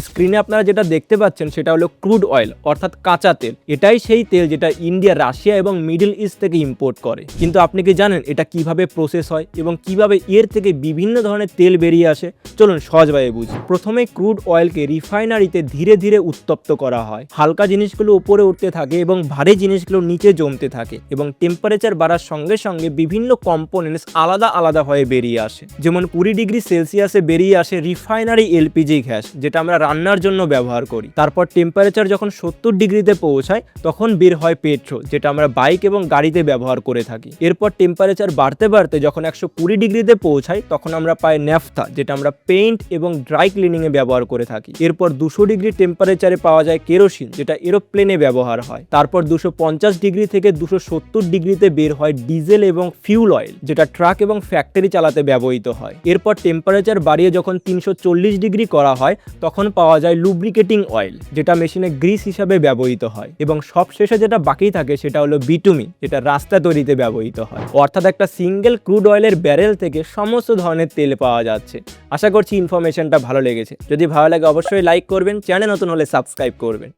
স্ক্রিনে আপনারা যেটা দেখতে পাচ্ছেন সেটা হলো ক্রুড অয়েল অর্থাৎ কাঁচা তেল। এটাই সেই তেল যেটা ইন্ডিয়া, রাশিয়া এবং মিডল ইস্ট থেকে ইম্পোর্ট করে। কিন্তু আপনি কি জানেন এটা কিভাবে প্রসেস হয় এবং কিভাবে এর থেকে বিভিন্ন ধরনের তেল বেরিয়ে আসে? চলুন সহজভাবে বুঝি। প্রথমে ক্রুড অয়েলকে রিফাইনারিতে ধীরে ধীরে উত্তপ্ত করা হয়। হালকা জিনিসগুলো উপরে উঠতে থাকে এবং ভারী জিনিসগুলো নিচে জমতে থাকে এবং টেম্পারেচার বাড়ার সঙ্গে সঙ্গে বিভিন্ন কম্পোনেন্টস আলাদা আলাদা হয়ে বেরিয়ে আসে। যেমন 20 ডিগ্রি সেলসিয়াসে বেরিয়ে আসে রিফাইনারি এলপিজি গ্যাস, যেটা আমরা রান্নার জন্য ব্যবহার করি। তারপর টেম্পারেচার যখন 70 ডিগ্রিতে পৌঁছায় তখন বের হয় পেট্রোল, যেটা আমরা বাইক এবং গাড়িতে ব্যবহার করে থাকি। এরপর টেম্পারেচার বাড়তে বাড়তে যখন 120 ডিগ্রিতে পৌঁছায় তখন আমরা পাই ন্যাফথা, যেটা আমরা পেইন্ট এবং ড্রাই ক্লিনিংয়ে ব্যবহার করে থাকি। এরপর 200 ডিগ্রি টেম্পারেচারে পাওয়া যায় কেরোসিন, যেটা এরোপ্লেনে ব্যবহার হয়। তারপর 250 ডিগ্রি থেকে 270 ডিগ্রিতে বের হয় ডিজেল এবং ফিউল অয়েল, যেটা ট্রাক এবং ফ্যাক্টরি চালাতে ব্যবহৃত হয়। এরপর টেম্পারেচার বাড়িয়ে যখন 340 ডিগ্রি করা হয় তখন পাওয়া যায় লুব্রিকেটিং অয়েল, যেটা মেশিনে গ্রিস হিসাবে ব্যবহৃত হয়। এবং সবশেষে যেটা বাকি থাকে সেটা হলো বিটুমিন, যেটা রাস্তা তৈরিতে ব্যবহৃত হয়। অর্থাৎ একটা সিঙ্গেল ক্রুড অয়েলের ব্যারেল থেকে সমস্ত ধরনের তেল পাওয়া যাচ্ছে। আশা করছি ইনফরমেশনটা ভালো লেগেছে। যদি ভালো লাগে অবশ্যই লাইক করবেন, চ্যানেল নতুন হলে সাবস্ক্রাইব করবেন।